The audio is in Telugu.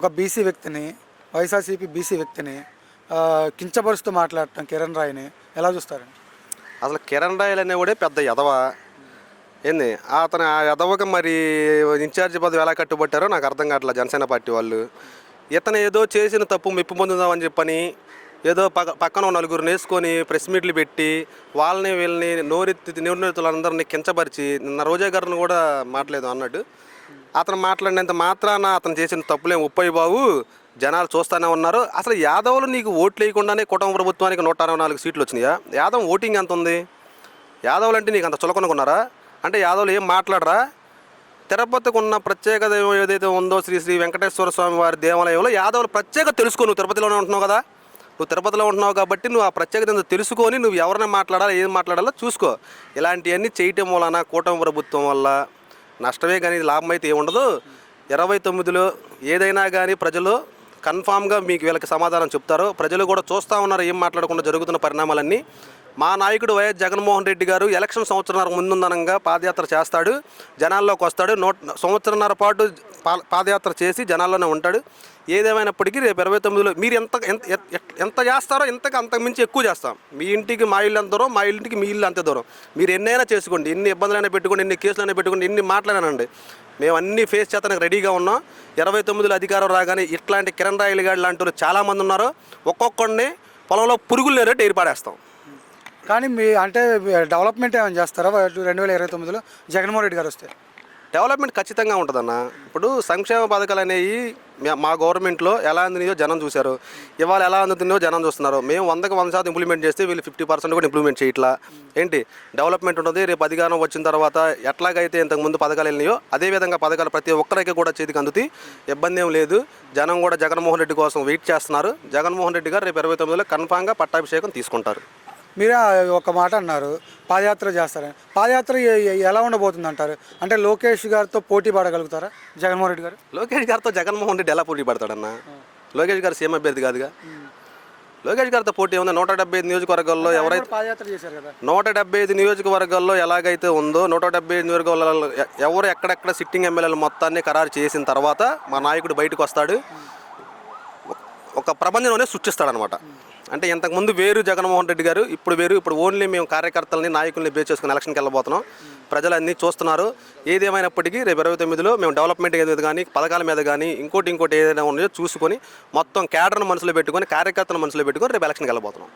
ఒక బీసీ వ్యక్తిని వైఎస్ఆర్సీపీ బీసీ వ్యక్తిని కించపరుస్తూ మాట్లాడటం కిరణ్ రాయ్ని ఎలా చూస్తారండి? అసలు కిరణ్ రాయల్ అనేవాడే పెద్ద ఎదవ. ఏంది అతను ఆ ఎదవకి మరి ఇన్ఛార్జి పదవి ఎలా కట్టుబట్టారో నాకు అర్థం కావట్లేదు జనసేన పార్టీ వాళ్ళు. ఇతను ఏదో చేసిన తప్పు మెప్పు పొందుదామని చెప్పని ఏదో పక్కన నలుగురు నేసుకొని ప్రెస్ మీట్లు పెట్టి వాళ్ళని వీళ్ళని నోరెత్తులందరినీ కించపరిచి నిన్న రోజా గారిని కూడా మాట్లాడలేదు అన్నట్టు అతను మాట్లాడినంత మాత్రాన అతను చేసిన తప్పులేం ఉప్పయ్య బాబు జనాలు చూస్తూనే ఉన్నారు. అసలు యాదవ్లు నీకు ఓట్లు వేయకుండానే కుటుంబ ప్రభుత్వానికి 164 సీట్లు వచ్చినాయా? యాదవ్ ఓటింగ్ ఎంత ఉంది? యాదవ్లు అంటే నీకు అంత చులకనుకున్నారా? అంటే యాదవ్లు ఏం మాట్లాడరా? తిరుపతికి ఉన్న ప్రత్యేకత ఏదైతే ఉందో శ్రీ శ్రీ వెంకటేశ్వర స్వామి వారి దేవాలయంలో యాదవ్లు ప్రత్యేకత తెలుసుకో. నువ్వు తిరుపతిలోనే ఉంటున్నావు కదా, నువ్వు తిరుపతిలో ఉంటున్నావు కాబట్టి నువ్వు ఆ ప్రత్యేకత తెలుసుకొని నువ్వు ఎవరైనా మాట్లాడాలో ఏం మాట్లాడాలో చూసుకో. ఇలాంటివన్నీ చేయటం వలన కూటమి ప్రభుత్వం వల్ల నష్టమే కానీ లాభం అయితే ఏముండదు. 29లో ఏదైనా కానీ ప్రజలు కన్ఫామ్గా మీకు వీళ్ళకి సమాధానం చెప్తారు. ప్రజలు కూడా చూస్తూ ఉన్నారు ఏం మాట్లాడకుండా జరుగుతున్న పరిణామాలన్నీ. మా నాయకుడు వైఎస్ జగన్మోహన్ రెడ్డి గారు ఎలక్షన్ సంవత్సరంన్నర ముందుందనంగా పాదయాత్ర చేస్తాడు, జనాల్లోకి వస్తాడు. సంవత్సరంన్నర పాటు పాదయాత్ర చేసి జనాల్లోనే ఉంటాడు. ఏదేమైనప్పటికీ రేపు 29లో మీరు ఎంత చేస్తారో అంతకు మించి ఎక్కువ చేస్తాం. మీ ఇంటికి మా ఇల్లు ఎంత దూరం, మా ఇంటికి మీ ఇల్లు అంతే దూరం. మీరు ఎన్నైనా చేసుకోండి, ఎన్ని ఇబ్బందులైనా పెట్టుకోండి, ఎన్ని కేసులైనా పెట్టుకోండి, ఎన్ని మాట్లాడానండి. మేము అన్ని ఫేస్ చేస్తానికి రెడీగా ఉన్నాం. 29లో అధికారం రాగానే ఇట్లాంటి కిరణ్ రాయల్ గారు లాంటి చాలామంది ఉన్నారు. ఒక్కొక్కడిని పొలంలో పురుగులు నేరేట్టు ఏర్పాడేస్తాం. కానీ మీ అంటే డెవలప్మెంట్ ఏమైనా చేస్తారా 2029లో జగన్మోహన్ రెడ్డి గారు వస్తే? డెవలప్మెంట్ ఖచ్చితంగా ఉంటుందన్న. ఇప్పుడు సంక్షేమ పథకాలు అనేవి మా గవర్నమెంట్లో ఎలా అందినాయో జనం చూశారు, ఇవాళ ఎలా అందుతున్నాయో జనం చూస్తున్నారు. మేము 100% ఇంప్లిమెంట్ చేస్తే వీళ్ళు 50% కూడా ఇంప్లిమెంట్ చేయట్లా. ఏంటి డెవలప్మెంట్ ఉంటుంది? రేపు అధికారం వచ్చిన తర్వాత ఎట్లాగైతే ఇంతకుముందు పథకాలు వెళ్ళినాయో అదేవిధంగా పథకాలు ప్రతి ఒక్కరికి కూడా చేతికి అందుతాయి. ఇబ్బంది ఏం లేదు. జనం కూడా జగన్మోహన్ రెడ్డి కోసం వెయిట్ చేస్తున్నారు. జగన్మోహన్ రెడ్డి గారు రేపు 29లో కన్ఫామ్గా పట్టాభిషేకం తీసుకుంటారు. మీరే ఒక మాట అన్నారు పాదయాత్ర చేస్తారని. పాదయాత్ర ఎలా ఉండబోతుంది అంటారు? అంటే లోకేష్ గారితో పోటీ పడగలుగుతారా జగన్మోహన్ రెడ్డి గారు? లోకేష్ గారితో జగన్మోహన్ రెడ్డి ఎలా పోటీ పడతాడన్న? లోకేష్ గారు సీఎం అభ్యర్థి కాదుగా. లోకేష్ గారితో పోటీ ఉంది. 175 నియోజకవర్గాల్లో ఎవరైతే పాదయాత్ర చేశారు కదా, 175 నియోజకవర్గాల్లో ఎలాగైతే ఉందో 175 నియోజకవర్గాల్లో ఎవరు ఎక్కడెక్కడ సిట్టింగ్ ఎమ్మెల్యేలు మొత్తాన్ని ఖరారు చేసిన తర్వాత మా నాయకుడు బయటకు వస్తాడు, ఒక ప్రపంచంలోనే సృష్టిస్తాడనమాట. అంటే ఇంతకుముందు వేరు జగన్మోహన్ రెడ్డి గారు, ఇప్పుడు వేరు. ఇప్పుడు ఓన్లీ మేము కార్యకర్తలని నాయకుల్ని బేస్ చేసుకుని ఎలక్షన్కి వెళ్ళబోతున్నాం. ప్రజలు అన్నీ చూస్తున్నారు. ఏదేమైనప్పటికీ రేపు 29లో మేము డెవలప్మెంట్ మీద కానీ పథకాల మీద కానీ ఇంకోటి ఏదైనా ఉన్నాయో చూసుకొని మొత్తం క్యాడర్ను మనసులో పెట్టుకొని కార్యకర్తను మనసులో పెట్టుకొని రేపు ఎలక్షన్కి వెళ్ళబోతున్నాం.